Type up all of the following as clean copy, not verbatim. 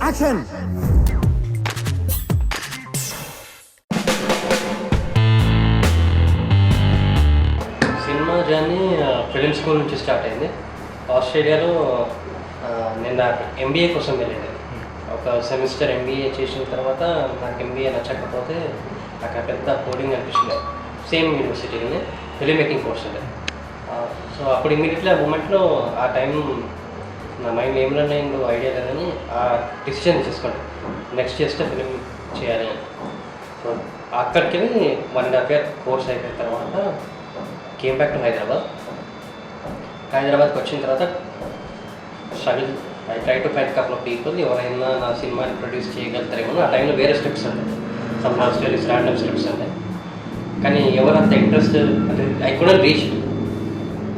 Action. Cinema journey film school నుంచి start అయింది. ఆస్ట్రేలియాలో నేను నాకు ఎంబీఏ కోసం వెళ్ళాను. ఒక సెమిస్టర్ ఎంబీఏ చేసిన తర్వాత నాకు ఎంబీఏ నచ్చకపోతే నాకు పెద్ద కోడింగ్ అనిపించలేదు. సేమ్ యూనివర్సిటీలోనే ఫిలిం మేకింగ్ కోర్స్ ఉంది. సో అప్పుడు ఇమీడియట్లీ ఆ మూమెంట్లో ఆ టైం నా మైండ్ ఏం రన్ అయిందో ఐడియా లేదని ఆ డిసిషన్ తీసుకోండి నెక్స్ట్ చేస్తే ఫిలిం చేయాలి అని. సో అక్కడికి వెళ్ళి 1.5 year కోర్స్ అయిపోయిన తర్వాత కేమ్ బ్యాక్ టు హైదరాబాద్కి వచ్చిన తర్వాత struggle I try to find couple of people ఎవరైనా నా సినిమాని ప్రొడ్యూస్ చేయగలుగుతారేమో. ఆ టైంలో వేరే స్టెప్స్ ఉంటాయి, some love stories, random steps ఉంటాయి. కానీ ఎవరంత ఇంట్రెస్ట్ అంటే ఐ కుడెంట్ రీచ్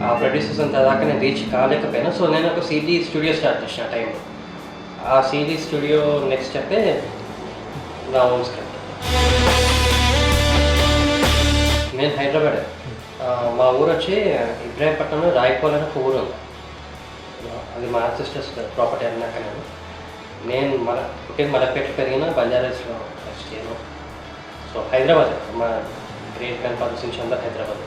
ఆ ప్రొడ్యూసర్స్ అంత దాకా నేను రీచ్ కాలేకపోయినా. సో నేను ఒక సీజీ స్టూడియో స్టార్ట్ చేసిన ఆ టైంలో. ఆ సీజీ స్టూడియో నెక్స్ట్ స్టెప్పే నా ఓన్ స్క్రిప్ట్. నేను హైదరాబాద్, మా ఊరు వచ్చి ఇబ్రాహీంపట్నంలో రాయకోల్ అనే ఒక ఊరు ఉంది. అది మా సిస్టర్స్ ప్రాపర్టీ అన్నాక నేను మలపేట పెరిగిన బంజారాస్లో నెక్స్ట్ చేయను. సో హైదరాబాద్ మా గ్రేట్ గ్రాండ్ ఫాదర్స్ నుంచి అందరు హైదరాబాద్.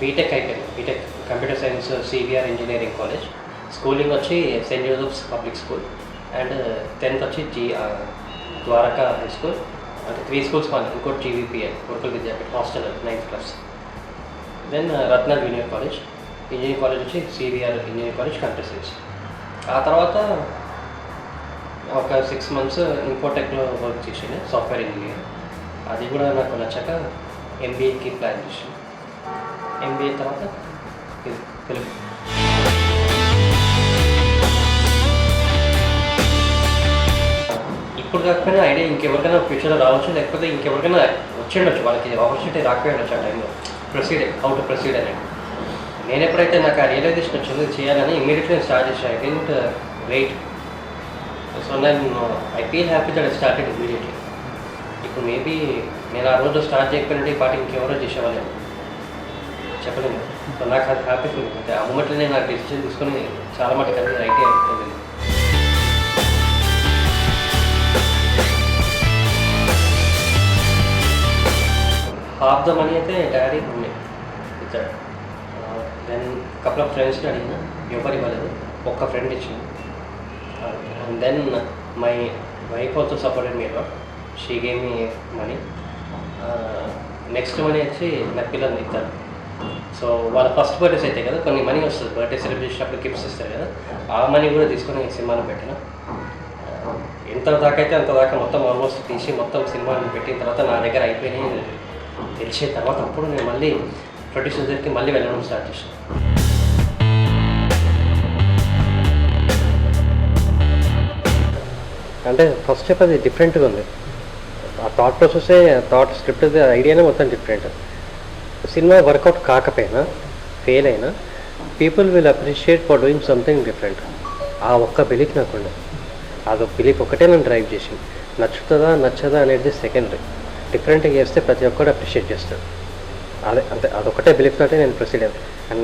బీటెక్ అయిపోయింది. BTech computer science CVR engineering college. Schooling వచ్చి Saint Joseph's public school and 10th వచ్చి ద్వారకా హై స్కూల్. అంటే 3 schools కాలేజ్. ఇంకోటి GVPL Gurukula Vidyapeetha hostel 9th class. Then Ratna junior college. Engineering college వచ్చి CVR engineering college computer science. ఆ తర్వాత ఒక 6 months ఇన్ఫోటెక్లో work చేసాను, సాఫ్ట్వేర్ ఇంజనీర్. అది కూడా నాకు నచ్చాక ఎంబీఏకి ప్లాన్ చేసాను. ఎంబీఏ తర్వాత ఫిలిం. ఇప్పుడు కాకపోయినా ఐడియా ఇంకెవరికైనా ఫ్యూచర్లో రావచ్చు, లేకపోతే ఇంకెవరికైనా వచ్చేయచ్చు, వాళ్ళకి ఆపర్చునిటీ రాకపోయచ్చు ఆ టైంలో హౌ టు ప్రొసీడ్ అనేది. నేను ఎప్పుడైతే నాకు ఆ రియలైజేషన్ వచ్చింది చేయాలని ఇమీడియట్లీ నేను స్టార్ట్ చేసాను. I didn't wait. సో నేను I feel happy that I started immediately. ఇప్పుడు మేబీ నేను ఆ రోజు స్టార్ట్ చేయకపోయినట్టు ఈ పార్టీ ఇంకెవరో చేసేవాళ్ళేమో చెప్పలేము. సో నాకు అది హ్యాపీ ఫీల్ అంటే ఆ మూమెంట్లో నేను నాకు డెసిషన్ తీసుకొని చాలా మటుకు అది రైట్ అయిపోయింది. హాఫ్ ద మనీ అయితే డాడీ మమ్మీ ఇచ్చాడు. దెన్ కపుల్ ఆఫ్ ఫ్రెండ్స్ని అడిగిన, ఎవరు ఇవ్వలేదు, ఒక్క ఫ్రెండ్ ఇచ్చింది. And then my wife also supported me lot. She gave me money. Next money వచ్చి నా పిల్లల్ని ఇస్తారు. సో వాళ్ళ ఫస్ట్ బర్త్డేస్ అయితే కదా కొన్ని మనీ వస్తుంది, బర్త్డే సెలబ్రేషన్ అప్పుడు గిఫ్ట్స్ ఇస్తారు కదా, ఆ మనీ కూడా తీసుకొని సినిమాను పెట్టిన. ఎంత దాకా అయితే అంత దాకా మొత్తం ఆల్మోస్ట్ తీసి మొత్తం సినిమాని పెట్టిన తర్వాత నా దగ్గర అయిపోయినాయి తెలిసిన తర్వాత అప్పుడు నేను మళ్ళీ ప్రొడ్యూసర్ దగ్గరికి మళ్ళీ వెళ్ళడం స్టార్ట్ చేశాను. అంటే ఫస్ట్ స్టెప్ అది డిఫరెంట్గా ఉంది. ఆ థాట్ ప్రాసెస్సే, స్క్రిప్ట్ ఐడియానే మొత్తం డిఫరెంట్. సినిమా వర్కౌట్ కాకపోయినా, ఫెయిల్ అయినా, people will appreciate for doing something different. ఆ ఒక్క బిలీఫ్ నాకుండే. అదొక బిలీఫ్ ఒకటే నన్ను డ్రైవ్ చేసింది. నచ్చుతుందా నచ్చదా అనేది సెకండరీ. డిఫరెంట్గా చేస్తే ప్రతి ఒక్కరు అప్రిషియేట్ చేస్తాడు. అదే అంతే, అదొకటే బిలీఫ్ తోటే నేను ప్రొసీడ్ అయ్యాను. అండ్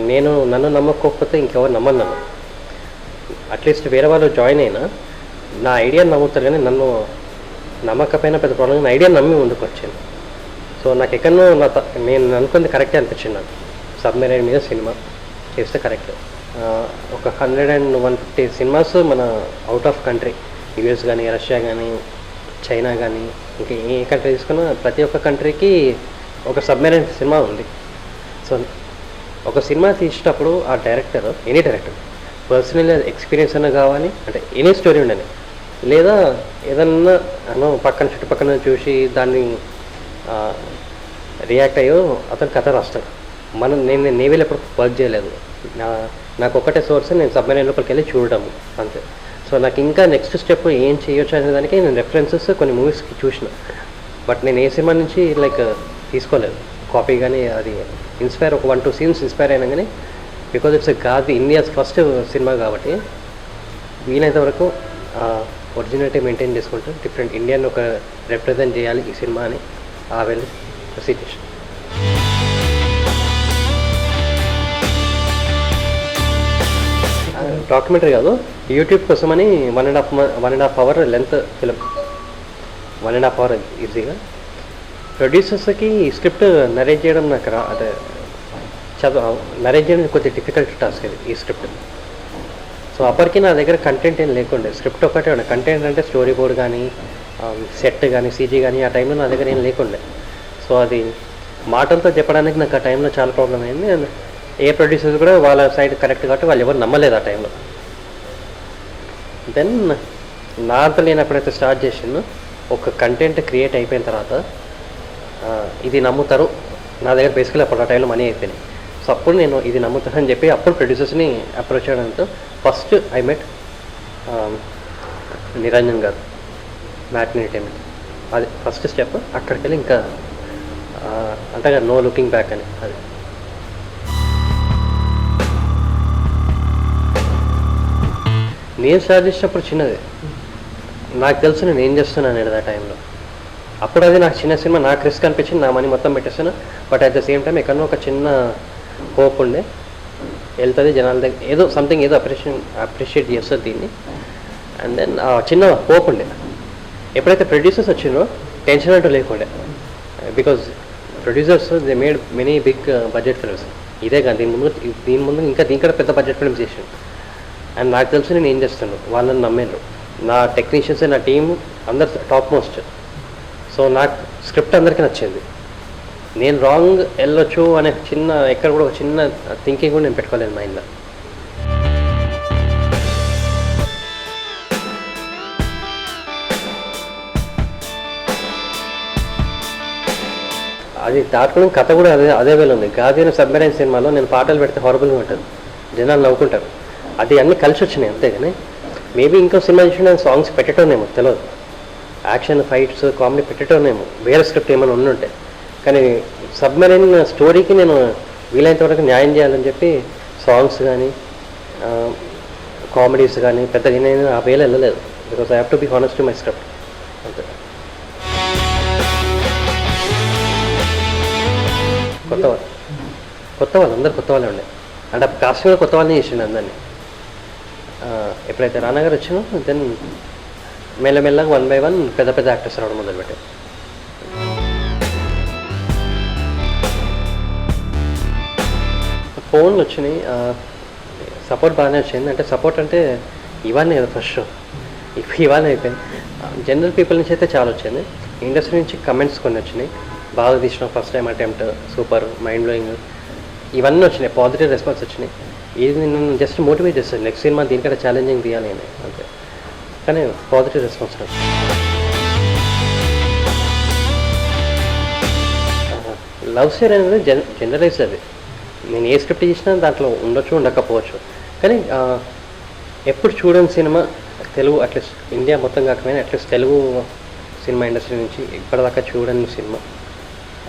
నన్ను నమ్మకపోతే ఇంకెవరు నమ్మను. అట్లీస్ట్ వేరే వాళ్ళు జాయిన్ అయినా నా ఐడియాని నమ్ముతారు, కానీ నన్ను నమ్మకపోయినా పెద్ద ప్రాబ్లం. నా ఐడియాని నమ్మి ముందుకు వచ్చాను. సో నాకు ఎక్కడో నేను అనుకుంది కరెక్టే అనిపించింది. నాకు సబ్మెరైన్ మీద సినిమా చేస్తే కరెక్ట్. ఒక 100 and 150 సినిమాస్ మన అవుట్ ఆఫ్ కంట్రీ, యూఎస్ కానీ, రష్యా కానీ, చైనా కానీ, ఇంకా ఏ కంట్రీ తీసుకున్నా ప్రతి ఒక్క కంట్రీకి ఒక సబ్మెరైన్ సినిమా ఉంది. సో ఒక సినిమా తీసేటప్పుడు ఆ director, any director personal experience అన్న కావాలి, అంటే ఎనీ స్టోరీ ఉండని, లేదా ఏదన్నా చుట్టుపక్కన చూసి దాన్ని రియాక్ట్ అయ్యో అతను కథ రాస్తాడు. నేను నేవీలో ఎప్పుడు వర్క్ చేయలేదు. నాకు ఒకటే సోర్స్, నేను సబ్మెరైన్ లోపలికి వెళ్ళి చూడడం అంతే. సో నాకు ఇంకా నెక్స్ట్ స్టెప్ ఏం చేయొచ్చు అనే దానికి నేను రెఫరెన్సెస్ కొన్ని మూవీస్కి చూసిన. బట్ నేను ఏ సినిమా నుంచి తీసుకోలేదు కాపీ, కానీ అది ఇన్స్పైర్ ఒక 1-2 scenes ఇన్స్పైర్ అయినా, కానీ because it's Gadhi India's first cinema కాబట్టి వీలైనంత వరకు ఒరిజినాలిటీ మెయింటైన్ చేసుకుంటూ డిఫరెంట్ ఇండియాని ఒక రిప్రజెంట్ చేయాలి ఈ సినిమా అని వెళ్ళి ప్రొసీడ్ చేసాను. డాక్యుమెంటరీ కాదు, యూట్యూబ్ కోసమని 1.5 అవర్ లెంత్ ఫిలిం, 1.5 అవర్ ఈజీగా. ప్రొడ్యూసర్స్కి స్క్రిప్ట్ నరేట్ చేయడం నాకు అదే నరేట్ చేయడం కొద్దిగా డిఫికల్ట్ టాస్క్ ఇది, ఈ స్క్రిప్ట్. సో అప్పటికి నా దగ్గర కంటెంట్ ఏం లేకుండే, స్క్రిప్ట్ ఒకటే ఉండే. కంటెంట్ అంటే స్టోరీ బోర్డ్ కానీ సెట్ కానీ సీజీ కానీ ఆ టైంలో నా దగ్గర ఏం లేకుండే. సో అది మాటలతో చెప్పడానికి నాకు ఆ టైంలో చాలా ప్రాబ్లం అయింది. అండ్ ఏ ప్రొడ్యూసర్స్ కూడా వాళ్ళ సైడ్ కరెక్ట్ కాబట్టి వాళ్ళు ఎవరు నమ్మలేదు ఆ టైంలో. దెన్ నా అంతా నేను ఎప్పుడైతే స్టార్ట్ చేసిందో ఒక కంటెంట్ క్రియేట్ అయిపోయిన తర్వాత ఇది నమ్ముతారు, నా దగ్గర బేసికలీ అప్పుడు ఆ టైంలో మనీ అయిపోయినాయి. సో అప్పుడు నేను ఇది నమ్ముతానని చెప్పి అప్పుడు ప్రొడ్యూసర్స్ని అప్రోచ్ చేయడంతో ఫస్ట్ ఐ మెట్ నిరంజన్ గారు, మ్యాట్ని ఎంటర్టైన్మెంట్. అది ఫస్ట్ స్టెప్. అక్కడికి వెళ్ళి ఇంకా అంతగా నో లుకింగ్ బ్యాక్ అని. అది నేను స్టార్ట్ చేసినప్పుడు చిన్నది, నాకు తెలుసు నేను ఏం చేస్తున్నాను అనేది ఆ టైంలో. అప్పుడు అది నాకు చిన్న సినిమా, నాకు రిస్క్ అనిపించింది, నా మనీ మొత్తం పెట్టేస్తాను. But at the same time ఎక్కడో ఒక చిన్న హోప్ ఉండే, వెళ్తుంది జనాల దగ్గర, ఏదో సంథింగ్ ఏదో అప్రిషియేట్ చేస్తుంది దీన్ని. అండ్ దెన్ చిన్న హోప్ ఉండే. ఎప్పుడైతే ప్రొడ్యూసర్స్ వచ్చిందో టెన్షన్ అంటూ లేకుండే, because producers they made many big budget films. ఇదే కాదు, దీని ముందు ఇంకా దీనికన్నా పెద్ద బడ్జెట్ ఫిల్మ్స్ చేసాను. అండ్ నాకు తెలుసు నేను ఏం చేస్తాను, వాళ్ళని నమ్మాను. నా టెక్నీషియన్స్, నా టీం అందరు టాప్ మోస్ట్. సో నాకు స్క్రిప్ట్ అందరికీ నచ్చింది. నేను రాంగ్ వెళ్ళొచ్చు అనే చిన్న ఎక్కడ కూడా ఒక చిన్న థింకింగ్ కూడా నేను పెట్టుకోలేను మైండ్లో. అది దాటుకోవడం కథ కూడా అదే వేళ ఉంది. గాజీ సబ్మెరైన్ సినిమాలో నేను పాటలు పెడితే హారబుల్గా ఉంటుంది, జనాలు నవ్వుకుంటారు. అది అన్నీ కలిసి వచ్చినాయి అంతే. కానీ మేబీ ఇంకో సినిమా చూసి నేను సాంగ్స్ పెట్టేటోనేమో తెలియదు, యాక్షన్ ఫైట్స్ కామెడీ పెట్టేటోనేమో, వేరే స్క్రిప్ట్ ఏమైనా ఉండుంటే. కానీ సబ్మెరైన్ స్టోరీకి నేను వీలైనంత వరకు న్యాయం చేయాలని చెప్పి సాంగ్స్ కానీ కామెడీస్ కానీ పెద్దగా నేను ఆ వేళ వెళ్ళలేదు. Because I have to be honest to my script అంతే. కొత్త వాళ్ళు అందరు కొత్త వాళ్ళే ఉండే. అంటే ఆ కాస్ట్ కూడా కొత్త వాళ్ళని చేసిండు అందరినీ. ఎప్పుడైతే రానాగారు వచ్చినో దెన్ మెల్లమెల్లగా 1 by 1 పెద్ద పెద్ద యాక్టర్స్ రావడం మొదలుపెట్టారు. ఫోన్లు వచ్చినాయి, సపోర్ట్ బాగానే వచ్చింది. అంటే సపోర్ట్ అంటే ఇవన్నీ కదా ఫస్ట్ షో, ఇవన్నీ అయిపోయింది. జనరల్ పీపుల్ నుంచి అయితే చాలా వచ్చింది. ఇండస్ట్రీ నుంచి కమెంట్స్ కొన్ని వచ్చినాయి, బాగా తీసిన, first time attempt, super, mind blowing, ఇవన్నీ వచ్చినాయి. పాజిటివ్ రెస్పాన్స్ వచ్చినాయి. ఇది నేను జస్ట్ మోటివేట్ చేస్తాను, నెక్స్ట్ సినిమా దీనికంటే ఛాలెంజింగ్ తీయాలి అని అంతే. కానీ పాజిటివ్ రెస్పాన్స్ వచ్చింది. లవ్ స్టోరీ అనేది జనరలైజ్. అది నేను ఏ స్క్రిప్ట్ చేసినా దాంట్లో ఉండొచ్చు ఉండకపోవచ్చు. కానీ ఎప్పుడు చూడని సినిమా తెలుగు, అట్లీస్ట్ ఇండియా మొత్తం కాకపోయినా అట్లీస్ట్ తెలుగు సినిమా ఇండస్ట్రీ నుంచి ఇప్పటిదాకా చూడని సినిమా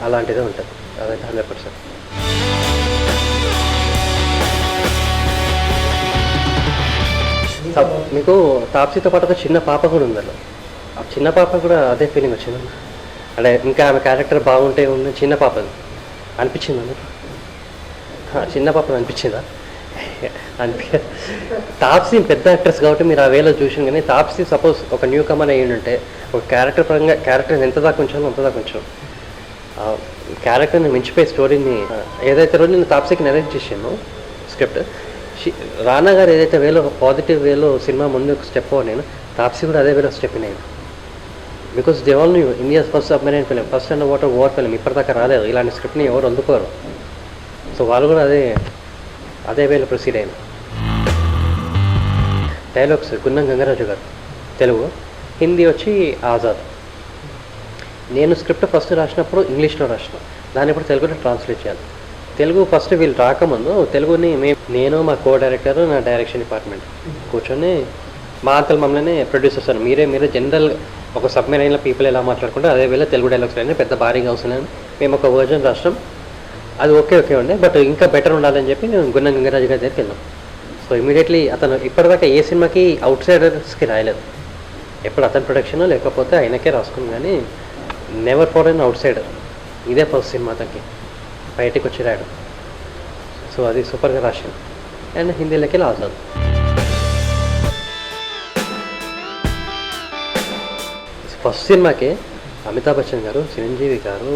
అలాంటిదే ఉంటుంది. అదైతే 100%. మీకు తాప్సీతో పాటు ఒక చిన్న పాప కూడా ఉంది అలా. ఆ చిన్న పాప కూడా అదే ఫీలింగ్ వచ్చింది. అంటే ఇంకా ఆమె క్యారెక్టర్ బాగుంటే ఉంది. చిన్న పాపది అనిపించింది అన్నట్టు. చిన్న పాపది అనిపించిందా? తాప్సీ పెద్ద యాక్టర్స్ కాబట్టి మీరు ఆ వేలో చూసాను. కానీ తాప్సీ సపోజ్ ఒక న్యూ కమర్ అయ్యి ఉంటే ఒక క్యారెక్టర్ పరంగా క్యారెక్టర్ ఎంత దాకా ఉంచాలో అంత దాకా ఉంచాను. క్యారెక్టర్ని మించిపోయి స్టోరీని ఏదైతే రోజు నేను తాప్సీకి నరేట్ చేసాను స్క్రిప్ట్, రానా గారు ఏదైతే వేలో పాజిటివ్ వేలో సినిమా ముందు స్టెప్ నేను తాప్సీ కూడా అదే వేలో స్టెప్ నేను. Because they all new India's first submarine film, first under water war film, ఇప్పటిదాకా రాలేదు. ఇలాంటి స్క్రిప్ట్ని ఎవరు అందుకోరు. సో వాళ్ళు కూడా అదే వేలో ప్రొసీడ్ అయిన. డైలాగ్స్ గున్నం గంగరాజు గారు తెలుగు, హిందీ వచ్చి ఆజాద్. నేను స్క్రిప్ట్ ఫస్ట్ రాసినప్పుడు ఇంగ్లీష్లో రాసిన, దాన్ని ఇప్పుడు తెలుగులో ట్రాన్స్లేట్ చేయాలి. తెలుగు ఫస్ట్ వీళ్ళు రాకముందు తెలుగుని నేను మా కో డైరెక్టర్, నా డైరెక్షన్ డిపార్ట్మెంట్ కూర్చొని మా అంతలు మమ్మల్ని ప్రొడ్యూసర్స్ అని మీరే జనరల్ ఒక సబ్మెరైన్లో పీపుల్ ఎలా మాట్లాడుకుంటే అదే వేళ తెలుగు డైలాగ్స్ అయినా పెద్ద భారీగా అవసరం. మేము ఒక వర్జన్ రాష్ట్రం, అది ఓకే ఉండే, బట్ ఇంకా బెటర్ ఉండాలని చెప్పి నేను గున్నం గంగరాజు గారి దగ్గరికి వెళ్ళాం. సో ఇమీడియట్లీ అతను ఇప్పటిదాకా ఏ సినిమాకి అవుట్ సైడర్స్కి రాయలేదు. ఎప్పుడు అతని ప్రొడక్షన్ లేకపోతే ఆయనకే రాసుకుంది, కానీ never for an out cider. ఇదే ఫస్ట్ సినిమా అతనికి బయటికి వచ్చి రాయడం. సో అది సూపర్గా రాశాను. అండ్ హిందీలోకి ఆజాద్. ఫస్ట్ సినిమాకే అమితాబ్ బచ్చన్ గారు, చిరంజీవి గారు,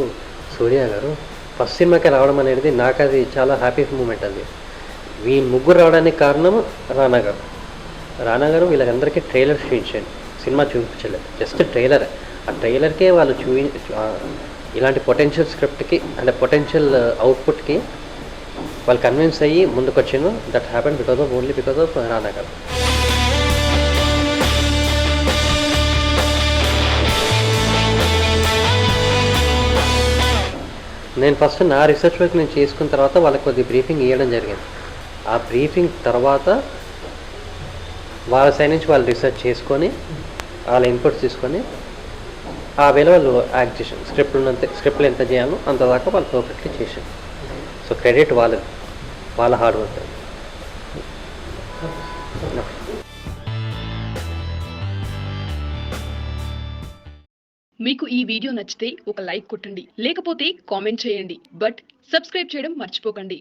సూర్య గారు ఫస్ట్ సినిమాకే రావడం అనేది నాకు అది చాలా హ్యాపీ మూమెంట్. అది ముగ్గురు రావడానికి కారణం రానా గారు వీళ్ళందరికీ ట్రైలర్ చూపించాను, సినిమా చూపించలేదు, జస్ట్ ట్రైలర్. ఆ ట్రైలర్కే వాళ్ళు ఇలాంటి పొటెన్షియల్ స్క్రిప్ట్కి అంటే పొటెన్షియల్ అవుట్పుట్కి వాళ్ళు కన్విన్స్ అయ్యి ముందుకు వచ్చాను. That happen only because of రానా గారు. నేను ఫస్ట్ నా రీసెర్చ్ వర్క్ నేను చేసుకున్న తర్వాత వాళ్ళకి కొద్ది బ్రీఫింగ్ ఇవ్వడం జరిగింది. ఆ బ్రీఫింగ్ తర్వాత వాళ్ళ సైడ్ నుంచి వాళ్ళు రీసెర్చ్ చేసుకొని వాళ్ళ ఇన్పుట్స్ తీసుకొని ఆ వేళ వాళ్ళు యాక్ట్ చేశారు. స్క్రిప్ట్లో ఎంత చేయాలో అంతదాకా వాళ్ళు పర్ఫెక్ట్లీ చేశారు. సో క్రెడిట్ వాళ్ళ హార్డ్ వర్క్. మీకు ఈ వీడియో నచ్చితే ఒక లైక్ కొట్టండి, లేకపోతే కామెంట్ చేయండి, బట్ సబ్స్క్రైబ్ చేయడం మర్చిపోకండి.